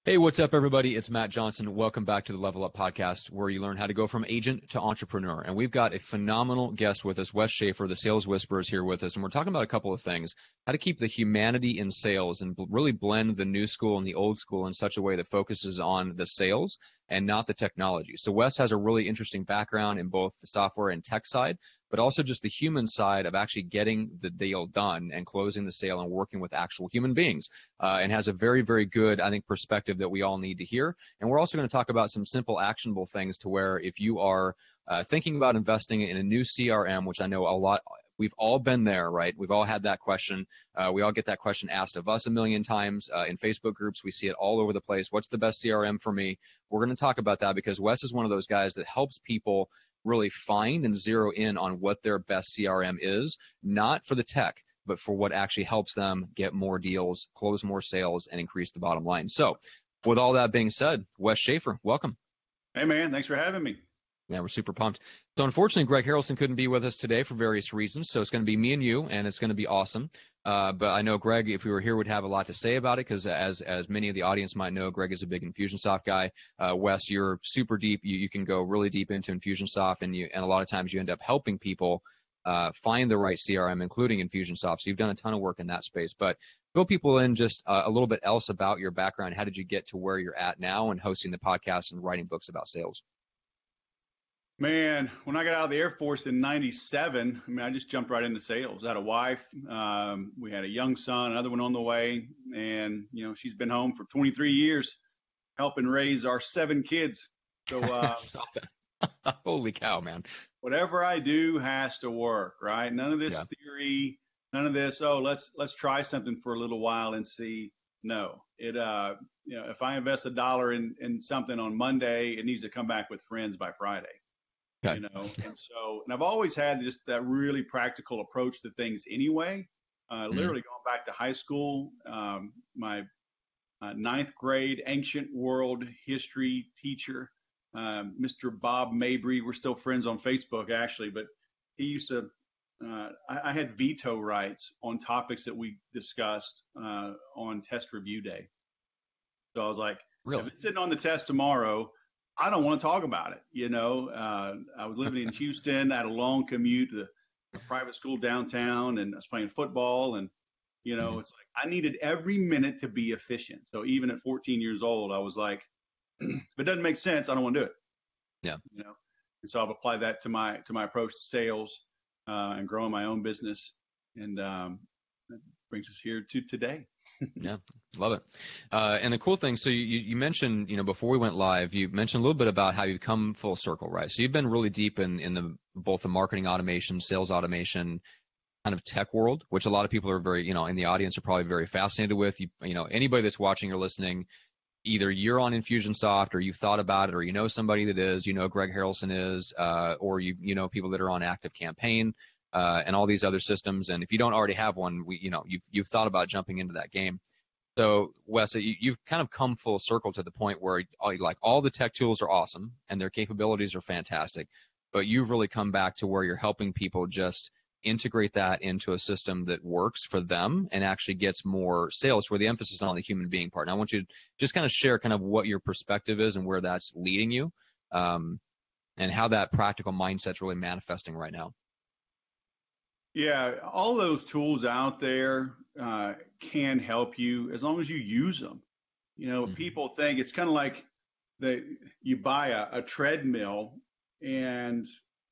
Hey, what's up, everybody? It's Matt Johnson. Welcome back to the Level Up Podcast, where you learn how to go from agent to entrepreneur. And we've got a phenomenal guest with us, Wes Schaeffer, the Sales Whisperer, is here with us. And we're talking about a couple of things: how to keep the humanity in sales and really blend the new school and the old school in such a way that focuses on the sales and not the technology. So Wes has a really interesting background in both the software and tech side, but also just the human side of actually getting the deal done and closing the sale and working with actual human beings, and has a very, very good, I think, perspective that we all need to hear. And we're also going to talk about some simple actionable things to where if you are thinking about investing in a new CRM, which I know a lot, we've all been there, right? We've all had that question. We all get that question asked of us a million times. In Facebook groups, we see it all over the place. What's the best CRM for me? We're going to talk about that because Wes is one of those guys that helps people really find and zero in on what their best CRM is, not for the tech, but for what actually helps them get more deals, close more sales, and increase the bottom line. So with all that being said, Wes Schaeffer, welcome. Hey, man. Thanks for having me. Yeah, we're super pumped. So unfortunately, Greg Harrelson couldn't be with us today for various reasons. So it's going to be me and you, and it's going to be awesome. But I know Greg, if we were here, would have a lot to say about it because as many of the audience might know, Greg is a big Infusionsoft guy. Wes, you're super deep. You can go really deep into Infusionsoft, and a lot of times you end up helping people find the right CRM, including Infusionsoft. So you've done a ton of work in that space. But fill people in just a little bit else about your background. How did you get to where you're at now and hosting the podcast and writing books about sales? Man, when I got out of the Air Force in 97, I just jumped right into sales. I had a wife. We had a young son, another one on the way. And, she's been home for 23 years helping raise our 7 kids. So, holy cow, man. Whatever I do has to work, right? None of this theory, none of this, let's try something for a little while and see. No, if I invest $1 in something on Monday, it needs to come back with friends by Friday. Okay. And I've always had just that really practical approach to things anyway. Literally going back to high school, my ninth grade ancient world history teacher, Mr. Bob Mabry, we're still friends on Facebook actually, but he used to, I had veto rights on topics that we discussed on test review day. So I was like, really? If it's sitting on the test tomorrow, I don't want to talk about it. I was living in Houston. I had a long commute to a private school downtown, and I was playing football. And, it's like I needed every minute to be efficient. So even at 14 years old, I was like, if it doesn't make sense, I don't want to do it. Yeah. And so I've applied that to my approach to sales and growing my own business. And that brings us here to today. Yeah, love it. And the cool thing, so you mentioned, before we went live, you mentioned a little bit about how you've come full circle, right? So you've been really deep in both the marketing automation, sales automation, kind of tech world, which a lot of people are very, in the audience are probably very fascinated with. Anybody that's watching or listening, either you're on Infusionsoft or you've thought about it, or you know somebody that is, Greg Harrelson is, or you know people that are on Active Campaign. And all these other systems. And if you don't already have one, you've thought about jumping into that game. So Wes, you've kind of come full circle to the point where all the tech tools are awesome and their capabilities are fantastic, but you've really come back to where you're helping people just integrate that into a system that works for them and actually gets more sales, where the emphasis is on the human being part. And I want you to just kind of share kind of what your perspective is and where that's leading you, and how that practical mindset's really manifesting right now. Yeah, all those tools out there can help you as long as you use them. People think it's kind of like you buy a treadmill, and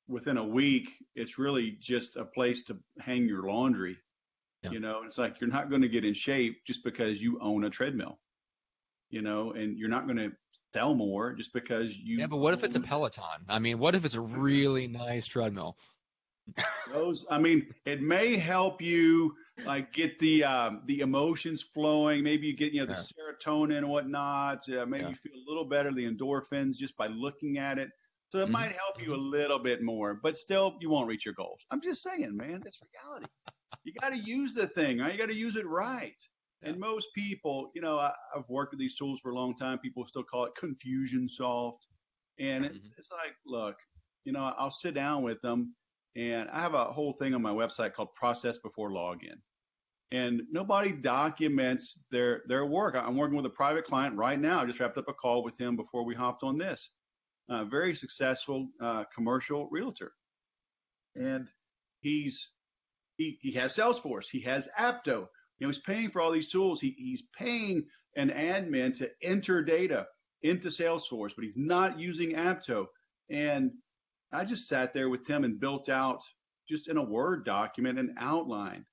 within a week, it's really just a place to hang your laundry. Yeah. It's like you're not going to get in shape just because you own a treadmill, and you're not going to sell more just because you. Yeah, but what if it's a Peloton? What if it's a really nice treadmill? It may help you get the emotions flowing. Maybe you get, the serotonin and whatnot. Maybe you feel a little better, the endorphins, just by looking at it. So it might help you a little bit more, but still you won't reach your goals. I'm just saying, man, it's reality. You got to use the thing, right? You got to use it right. Yeah. And most people, I've worked with these tools for a long time. People still call it Confusionsoft. And it's like, look, I'll sit down with them. And I have a whole thing on my website called Process Before Login. and nobody documents their work. I'm working with a private client right now. I just wrapped up a call with him before we hopped on this. Very successful commercial realtor, and he has Salesforce, he has Apto. He's paying for all these tools. He's paying an admin to enter data into Salesforce, but he's not using Apto. And I just sat there with him and built out, just in a Word document, an outline.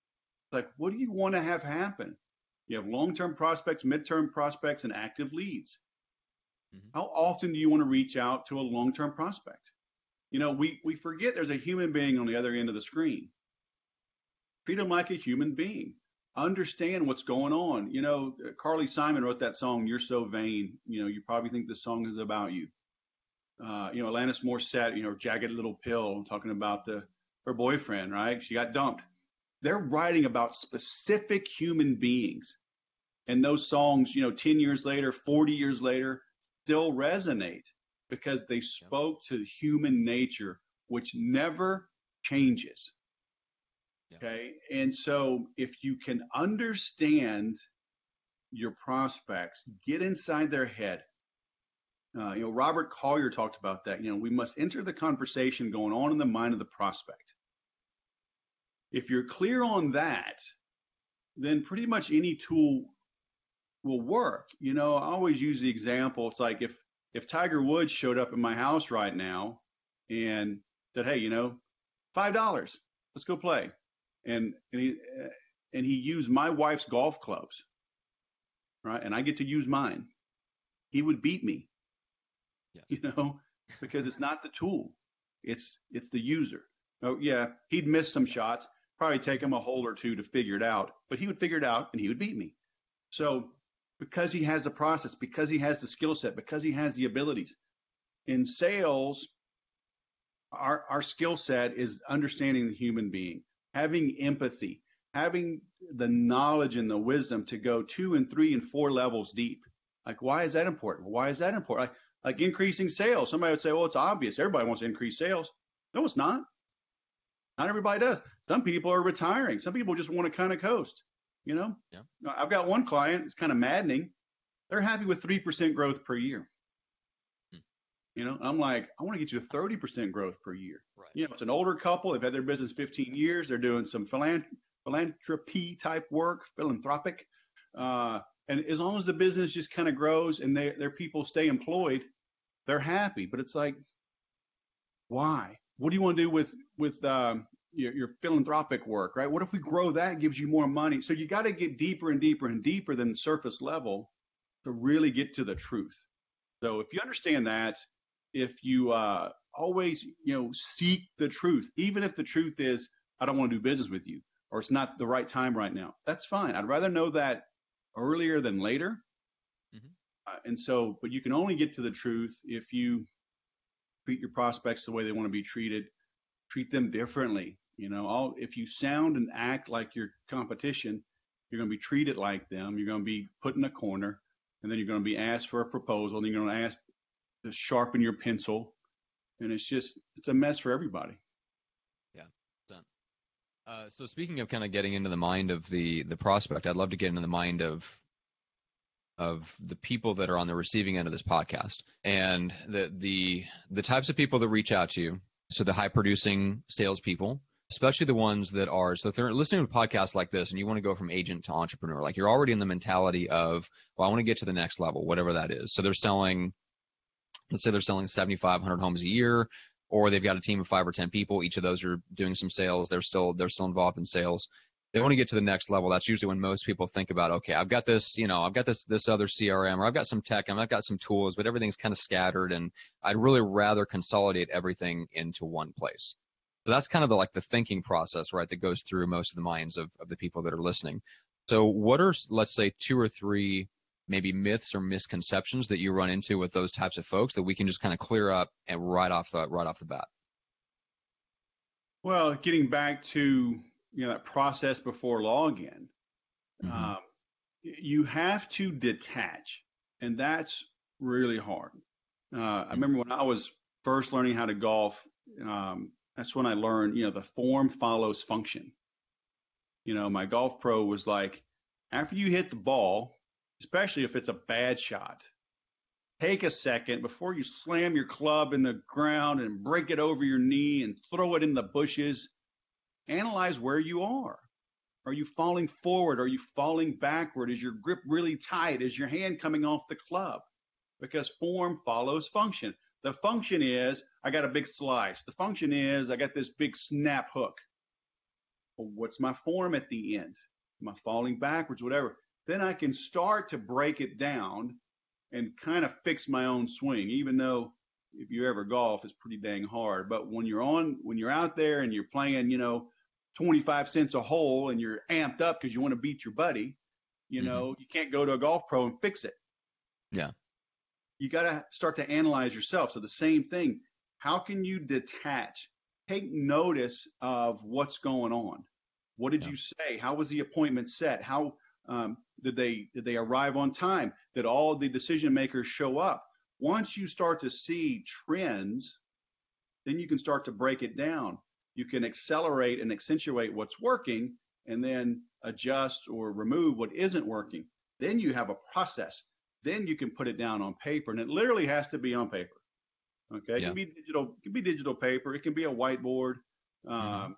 Like, what do you want to have happen? You have long-term prospects, midterm prospects, and active leads. How often do you want to reach out to a long-term prospect? We forget there's a human being on the other end of the screen. Treat them like a human being. Understand what's going on. Carly Simon wrote that song, "You're So Vain." You probably think the song is about you. Alanis Morissette, "Jagged Little Pill," talking about her boyfriend, right? She got dumped. They're writing about specific human beings. And those songs, 10 years later, 40 years later, still resonate because they spoke to human nature, which never changes. Okay. And so if you can understand your prospects, get inside their head. Robert Collier talked about that. We must enter the conversation going on in the mind of the prospect. If you're clear on that, then pretty much any tool will work. I always use the example. It's like if Tiger Woods showed up in my house right now and said, "Hey, $5, let's go play," and he used my wife's golf clubs, right? And I get to use mine. He would beat me, because it's not the tool, it's the user. Oh yeah, he'd miss some shots, probably take him a hole or two to figure it out, but he would figure it out and he would beat me. So because he has the process, because he has the skill set, because he has the abilities. In sales, our skill set is understanding the human being, having empathy, having the knowledge and the wisdom to go 2 and 3 and 4 levels deep. Like, why is that important? Why is that important? Like increasing sales. Somebody would say, well, it's obvious. Everybody wants to increase sales. No, it's not. Not everybody does. Some people are retiring. Some people just want to kind of coast. Yeah. I've got one client. It's kind of maddening. They're happy with 3% growth per year. I'm like, I want to get you to 30% growth per year. Right. It's an older couple. They've had their business 15 years. They're doing some philanthropy type work, philanthropic. And as long as the business just kind of grows and their people stay employed, they're happy. But it's like, why? What do you want to do with your philanthropic work, right? What if we grow that, gives you more money? So you got to get deeper and deeper and deeper than the surface level to really get to the truth. So if you understand that, if you always, seek the truth, even if the truth is, I don't want to do business with you, or it's not the right time right now, that's fine. I'd rather know that earlier than later. But you can only get to the truth if you treat your prospects the way they want to be treated, treat them differently. If you sound and act like your competition, you're going to be treated like them. You're going to be put in a corner, and then you're going to be asked for a proposal, and you're going to ask to sharpen your pencil, and it's a mess for everybody. Yeah, done. So speaking of kind of getting into the mind of the prospect, I'd love to get into the mind of the people that are on the receiving end of this podcast, and the types of people that reach out to you. So the high producing salespeople, especially the ones that are, so if they're listening to a podcast like this and you want to go from agent to entrepreneur, like you're already in the mentality of, well, I want to get to the next level, whatever that is. So let's say they're selling 7,500 homes a year, or they've got a team of 5 or 10 people. Each of those are doing some sales. They're still involved in sales. They want to get to the next level. That's usually when most people think about, okay, I've got this other CRM, or I've got some tech, and I've got some tools, but everything's kind of scattered, and I'd really rather consolidate everything into one place. So that's kind of the thinking process, right, that goes through most of the minds of the people that are listening. So what are, let's say, 2 or 3 maybe myths or misconceptions that you run into with those types of folks that we can just kind of clear up and right off the bat? Well, getting back to that process before login, you have to detach, and that's really hard. I remember when I was first learning how to golf, that's when I learned, the form follows function. my golf pro was like, after you hit the ball, especially if it's a bad shot, take a second before you slam your club in the ground and break it over your knee and throw it in the bushes. Analyze where you are. Are you falling forward? Are you falling backward? Is your grip really tight? Is your hand coming off the club? Because form follows function. The function is, I got a big slice. The function is, I got this big snap hook. Well, what's my form at the end? Am I falling backwards, whatever? Then I can start to break it down and kind of fix my own swing, even though if you ever golf, it's pretty dang hard. But when you're out there and you're playing, 25 cents a hole and you're amped up because you want to beat your buddy, you can't go to a golf pro and fix it. Yeah. You got to start to analyze yourself. So the same thing, how can you detach? Take notice of what's going on. What did you say? How was the appointment set? How did they arrive on time? Did all the decision makers show up? Once you start to see trends, then you can start to break it down. You can accelerate and accentuate what's working and then adjust or remove what isn't working. Then you have a process. Then you can put it down on paper, and it literally has to be on paper. Okay, it can be digital. It can be digital paper. It can be a whiteboard. I'll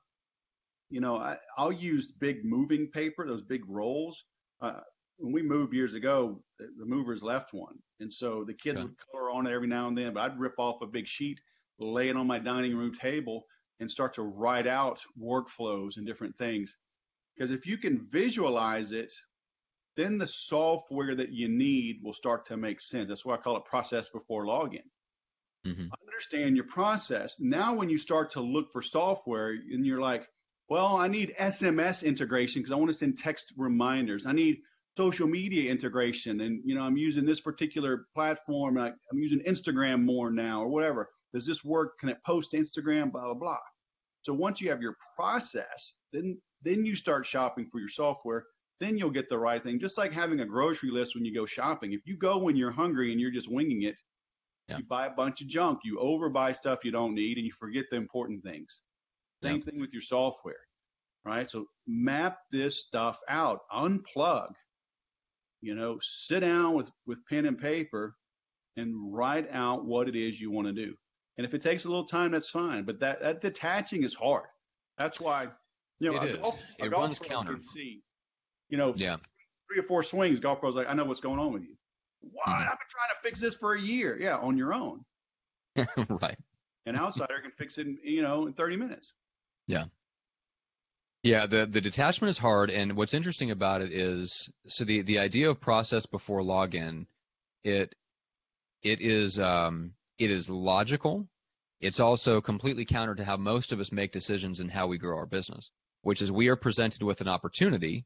use big moving paper, those big rolls. When we moved years ago, the movers left one, and so the kids would color on it every now and then. But I'd rip off a big sheet, lay it on my dining room table, and start to write out workflows and different things. Because if you can visualize it, then the software that you need will start to make sense. That's why I call it process before login. Understand your process. Now, when you start to look for software and you're like, well, I need SMS integration because I want to send text reminders. I need social media integration. And, I'm using this particular platform. I'm using Instagram more now or whatever. Does this work? Can it post to Instagram? Blah, blah, blah. So once you have your process, then you start shopping for your software. Then you'll get the right thing. Just like having a grocery list when you go shopping. If you go when you're hungry and you're just winging it, you buy a bunch of junk. You overbuy stuff you don't need and you forget the important things. Same thing with your software, right? So map this stuff out, unplug, sit down with pen and paper and write out what it is you want to do. And if it takes a little time, that's fine. But that detaching is hard. That's why, it runs counter. See, 3 or 4 swings, golf pros like, I know what's going on with you. What? I've been trying to fix this for a year. Yeah, on your own. Right. An outsider can fix it in 30 minutes. Yeah. Yeah, the detachment is hard, and what's interesting about it is, so the idea of process before login, it is logical. It's also completely counter to how most of us make decisions in how we grow our business, which is we are presented with an opportunity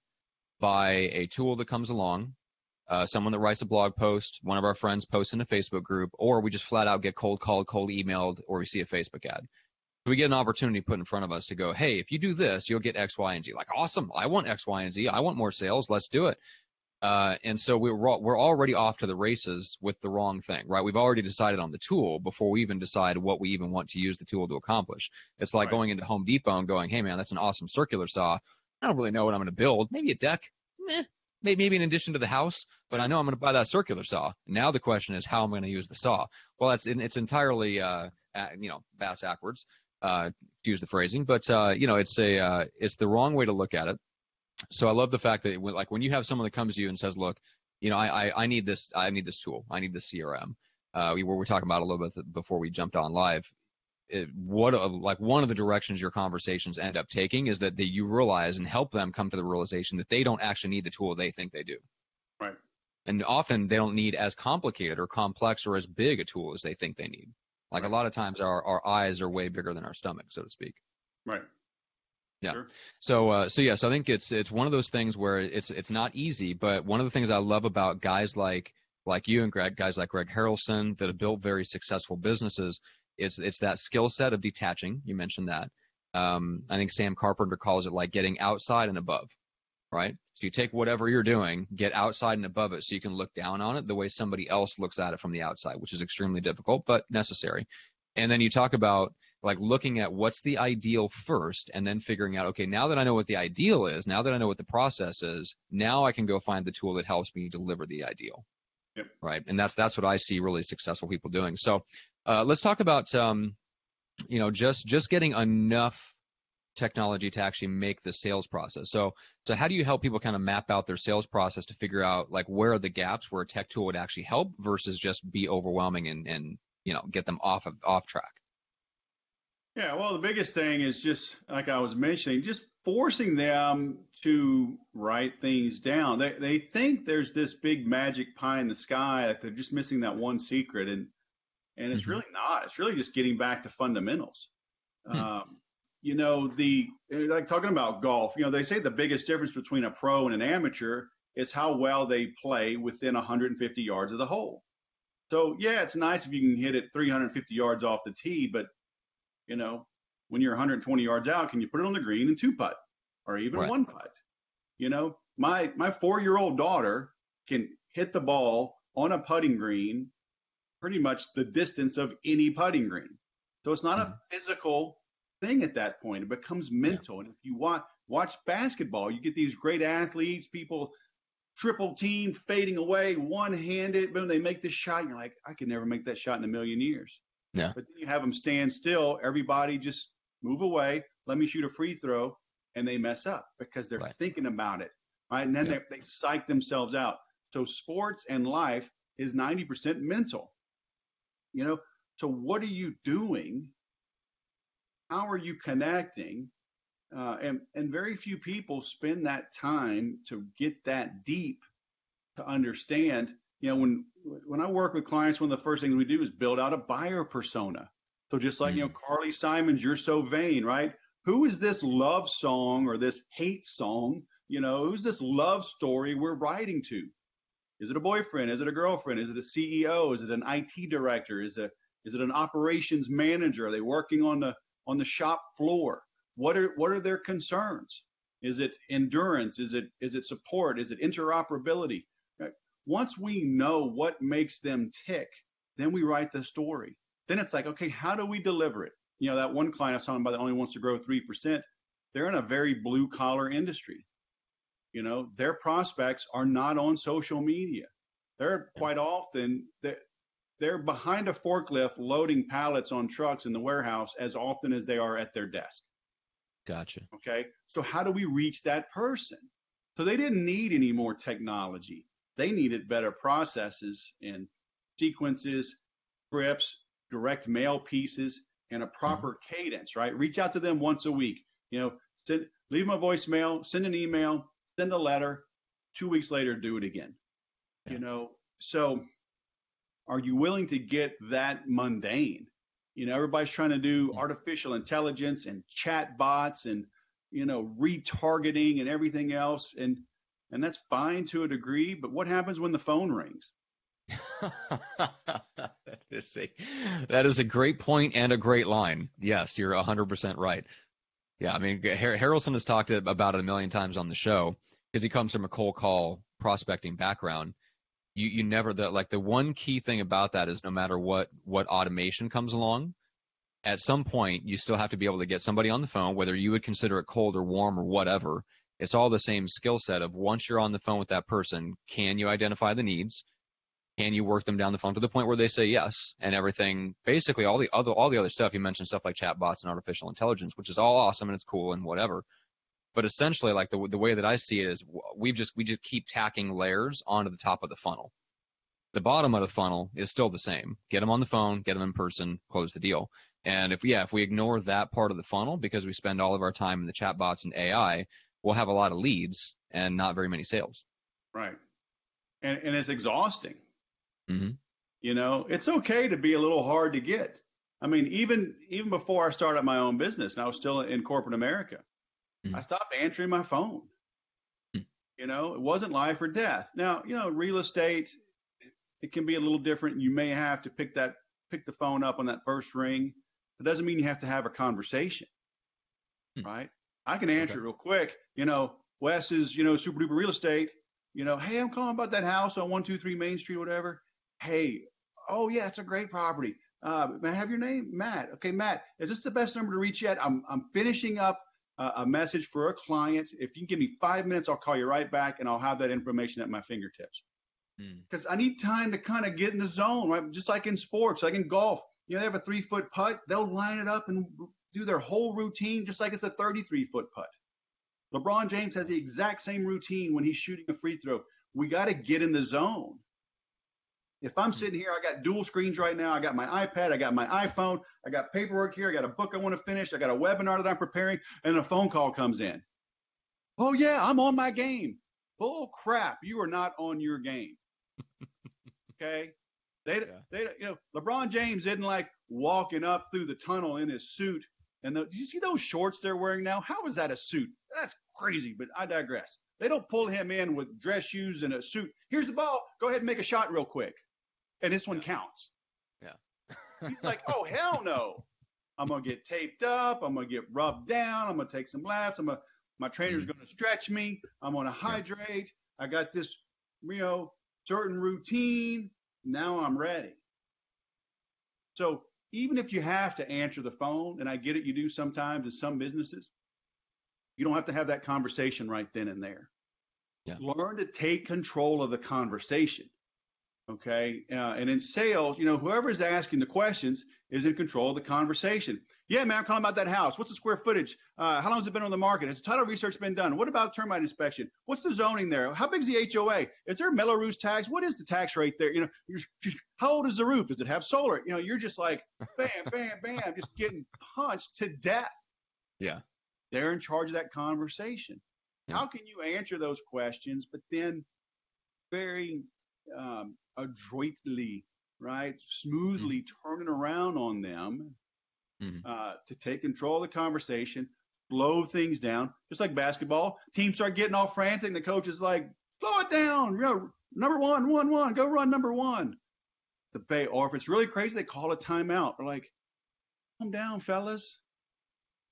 by a tool that comes along, someone that writes a blog post, one of our friends posts in a Facebook group, or we just flat out get cold called, cold emailed, or we see a Facebook ad. So we get an opportunity put in front of us to go, hey, if you do this, you'll get X, Y, and Z. Like, awesome. I want X, Y, and Z. I want more sales. Let's do it. And so we're already off to the races with the wrong thing, right? We've already decided on the tool before we even decide what we even want to use the tool to accomplish. It's like going into Home Depot and going, hey, man, that's an awesome circular saw. I don't really know what I'm going to build. Maybe a deck. Maybe an addition to the house, but I know I'm going to buy that circular saw. Now the question is how I'm going to use the saw. Well, it's entirely, bass backwards, to use the phrasing, but it's the wrong way to look at it. So I love the fact that when you have someone that comes to you and says, look, I need this tool. I need this CRM. We were talking about a little bit before we jumped on live. One of the directions your conversations end up taking is that you realize and help them come to the realization that they don't actually need the tool they think they do. Right. And often they don't need as complicated or complex or as big a tool as they think they need. Like a lot of times our eyes are way bigger than our stomach, so to speak. Right. Yeah. Sure. So I think it's one of those things where it's not easy, but one of the things I love about guys like you and Greg, guys like Greg Harrelson that have built very successful businesses, it's that skill set of detaching. You mentioned that. I think Sam Carpenter calls it like getting outside and above, right? So you take whatever you're doing, get outside and above it so you can look down on it the way somebody else looks at it from the outside, which is extremely difficult, but necessary. And then you talk about like looking at what's the ideal first and then figuring out, okay, now that I know what the ideal is, now that I know what the process is, now I can go find the tool that helps me deliver the ideal. Yep. Right. And that's what I see really successful people doing. So let's talk about, just getting enough technology to actually make the sales process. So how do you help people kind of map out their sales process to figure out like where are the gaps where a tech tool would actually help versus just be overwhelming and get them off track? Yeah, well, the biggest thing is just like I was mentioning, just forcing them to write things down. They think there's this big magic pie in the sky, that they're just missing that one secret, and it's really not. It's really just getting back to fundamentals. Like talking about golf, they say the biggest difference between a pro and an amateur is how well they play within 150 yards of the hole. So yeah, it's nice if you can hit it 350 yards off the tee, but when you're 120 yards out, can you put it on the green and 2-putt or even Right. 1-putt? My 4-year-old daughter can hit the ball on a putting green pretty much the distance of any putting green. So it's not a physical thing at that point. It becomes mental. And if you watch basketball, you get these great athletes, people triple team, fading away, one-handed, boom, they make this shot, and you're like, I could never make that shot in a million years. Yeah. But then you have them stand still, everybody just move away, let me shoot a free throw, and they mess up because they're thinking about it, right? And then they psych themselves out. So sports and life is 90% mental. So what are you doing? How are you connecting? And very few people spend that time to get that deep to understand. When I work with clients, one of the first things we do is build out a buyer persona. So just like, Carly Simon's You're So Vain, right? Who is this love song or this hate song? Who's this love story we're writing to? Is it a boyfriend? Is it a girlfriend? Is it a CEO? Is it an IT director? Is it an operations manager? Are they working on the shop floor? What are their concerns? Is it endurance? Is it support? Is it interoperability? Once we know what makes them tick, then we write the story. Then it's like, okay, how do we deliver it? That one client I was talking about that only wants to grow 3%, they're in a very blue collar industry. Their prospects are not on social media. They're quite often, they're behind a forklift loading pallets on trucks in the warehouse as often as they are at their desk. Gotcha. Okay. So how do we reach that person? So they didn't need any more technology. They needed better processes and sequences, scripts, direct mail pieces, and a proper cadence, right? Reach out to them once a week. Leave them a voicemail, send an email, send a letter. 2 weeks later, do it again. So are you willing to get that mundane? Everybody's trying to do artificial intelligence and chat bots and, retargeting and everything else. And that's fine to a degree, but what happens when the phone rings? That is a great point and a great line. Yes, you're 100% right. Yeah, I mean, Harrelson has talked about it a million times on the show because he comes from a cold call prospecting background. You never, the one key thing about that is no matter what automation comes along, at some point you still have to be able to get somebody on the phone, whether you would consider it cold or warm or whatever. It's all the same skill set of once you're on the phone with that person, can you identify the needs? Can you work them down the phone to the point where they say yes? And everything, basically all the other stuff, you mentioned stuff like chatbots and artificial intelligence, which is all awesome and it's cool and whatever. But essentially, like the way that I see it is we just keep tacking layers onto the top of the funnel. The bottom of the funnel is still the same. Get them on the phone, get them in person, close the deal. And if we ignore that part of the funnel because we spend all of our time in the chatbots and AI, we'll have a lot of leads and not very many sales. Right. And it's exhausting. Mm-hmm. It's okay to be a little hard to get. I mean, even before I started my own business and I was still in corporate America, I stopped answering my phone. It wasn't life or death. Now, real estate, it can be a little different. You may have to pick the phone up on that first ring. It doesn't mean you have to have a conversation, right? I can answer it real quick. Wes is, super duper real estate. Hey, I'm calling about that house on 123 Main Street, whatever. Hey, oh yeah, it's a great property. May I have your name? Matt. Okay, Matt, is this the best number to reach yet? I'm finishing up a message for a client. If you can give me 5 minutes, I'll call you right back and I'll have that information at my fingertips. Because I need time to kind of get in the zone, right? Just like in sports, like in golf, they have a 3-foot putt. They'll line it up and do their whole routine just like it's a 33-foot putt. LeBron James has the exact same routine when he's shooting a free throw. We got to get in the zone. If I'm sitting here, I got dual screens right now. I got my iPad, I got my iPhone, I got paperwork here, I got a book I want to finish, I got a webinar that I'm preparing, and a phone call comes in. Oh yeah, I'm on my game. Bull crap, you are not on your game. Okay? LeBron James isn't like walking up through the tunnel in his suit. And did you see those shorts they're wearing now? How is that a suit? That's crazy, but I digress. They don't pull him in with dress shoes and a suit. Here's the ball. Go ahead and make a shot real quick. And this one counts. Yeah. He's like, oh, hell no. I'm going to get taped up. I'm going to get rubbed down. I'm going to take some laughs. My trainer's going to stretch me. I'm going to hydrate. I got this, certain routine. Now I'm ready. So even if you have to answer the phone, and I get it, you do sometimes in some businesses, you don't have to have that conversation right then and there. Yeah. Learn to take control of the conversation. Okay. And in sales, whoever's asking the questions is in control of the conversation. Yeah, man, I'm calling about that house. What's the square footage? How long has it been on the market? Has title research been done? What about termite inspection? What's the zoning there? How big is the HOA? Is there Melrose tax? What is the tax rate there? How old is the roof? Does it have solar? You're just like, bam, bam, bam, just getting punched to death. Yeah. They're in charge of that conversation. Yeah. How can you answer those questions, but then very adroitly, right, smoothly turning around on them to take control of the conversation, slow things down, just like basketball. Teams start getting all frantic, and the coach is like, slow it down, number 1, go run number 1. Or if it's really crazy, they call a timeout. They're like, calm down, fellas.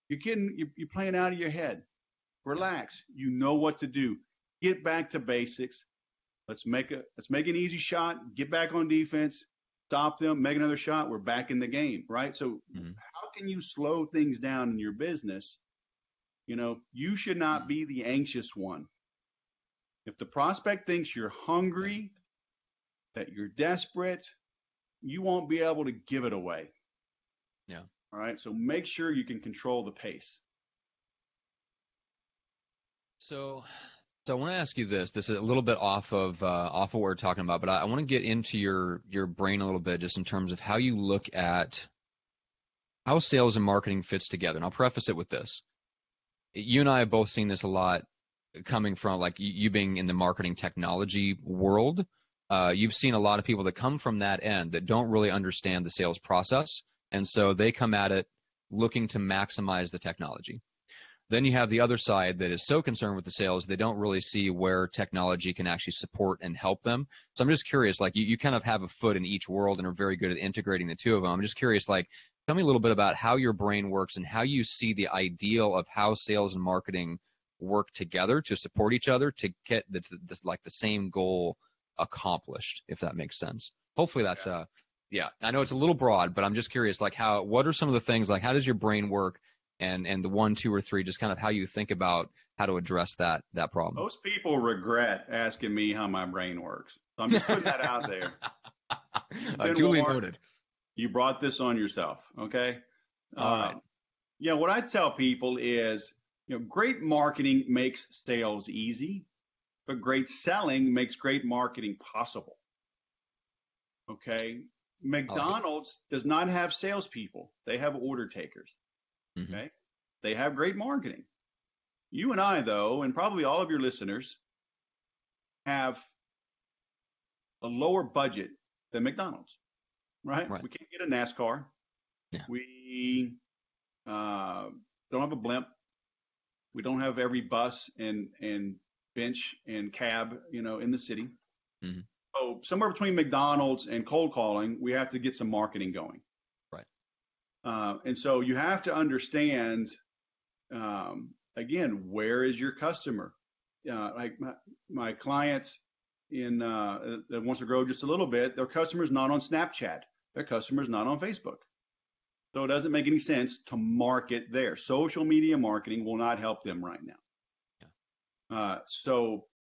You're playing out of your head. Relax. You know what to do. Get back to basics. Let's make an easy shot. Get back on defense. Stop them. Make another shot. We're back in the game, right? So how can you slow things down in your business? You should not be the anxious one. If the prospect thinks you're hungry, that you're desperate, you won't be able to give it away. Yeah. All right. So make sure you can control the pace. So I want to ask you this. This is a little bit off of what we're talking about, but I want to get into your brain a little bit, just in terms of how you look at how sales and marketing fits together. And I'll preface it with this. You and I have both seen this a lot, coming from like you being in the marketing technology world. You've seen a lot of people that come from that end that don't really understand the sales process. And so they come at it looking to maximize the technology. Then you have the other side that is so concerned with the sales, they don't really see where technology can actually support and help them. So I'm just curious, like you kind of have a foot in each world and are very good at integrating the two of them. I'm just curious, like, tell me a little bit about how your brain works and how you see the ideal of how sales and marketing work together to support each other to get the same goal accomplished, if that makes sense. Hopefully that's yeah. I know it's a little broad, but I'm just curious, like what are some of the things, like how does your brain work? And the 1, 2, or 3, just kind of how you think about how to address that problem. Most people regret asking me how my brain works. So I'm just putting that out there. Duly noted. You brought this on yourself, okay? All right. What I tell people is, great marketing makes sales easy, but great selling makes great marketing possible. Okay? McDonald's does not have salespeople. They have order takers. Okay. They have great marketing. You and I, though, and probably all of your listeners, have a lower budget than McDonald's, right? We can't get a NASCAR. Yeah. We don't have a blimp. We don't have every bus and bench and cab, in the city. So somewhere between McDonald's and cold calling, we have to get some marketing going. And so you have to understand, again, where is your customer? Like my clients that wants to grow just a little bit, their customer's not on Snapchat. their customer's not on Facebook. So it doesn't make any sense to market there. Social media marketing will not help them right now. So